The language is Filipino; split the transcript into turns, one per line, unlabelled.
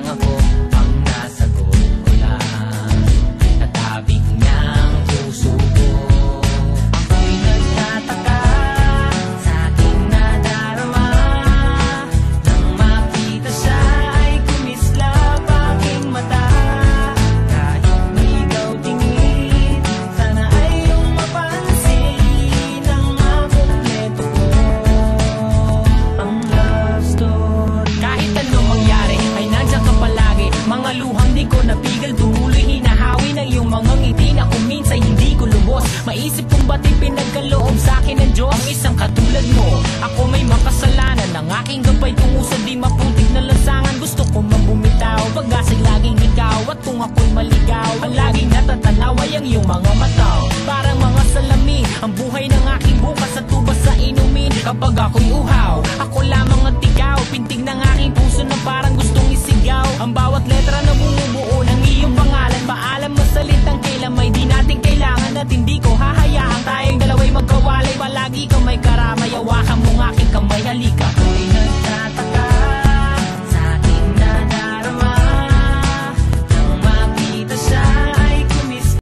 ako ang nasagot ko lang. Natabig niyang puso ko. Ako'y nagtataka sa aking nadarama. Nang makita siya ay kumislap aking mata. Kahit ligaw tingin, sana ay iyong mapansin ang makumpleto ko ang love story. Kahit anong mangyari ay nandiyan ka palagi. Mga luhang di ko napigil, tumuloy hinahawi ng iyong mga ngiti na kung minsan hindi ko lubos. Maisip kong ba't ipinagkaloob sa akin ng Diyos ang isang katulad mo. Ako may makasalanan, ang aking gabay tungo sa di maputik na lansangan. Gusto ko mabumitaw, pag-asa'y laging ikaw. At kung ako'y maligaw, ang laging natatanaw ay ang iyong mga mata. Parang mga salamin, ang buhay ng aking bukas at tubas sa inumin. Kapag ako'y uhaw, ako lamang at ikaw. Pintig ng aking puso na parang gustong isigaw. Ang bawat letra na bumubuo ng iyong pangalan. Paalam mo salitang kailan may di natin kailangan. At hindi ko hahayaan tayong dalawa'y magkawalay. Palagi ka may karamay, hawakan mong aking kamay, halika.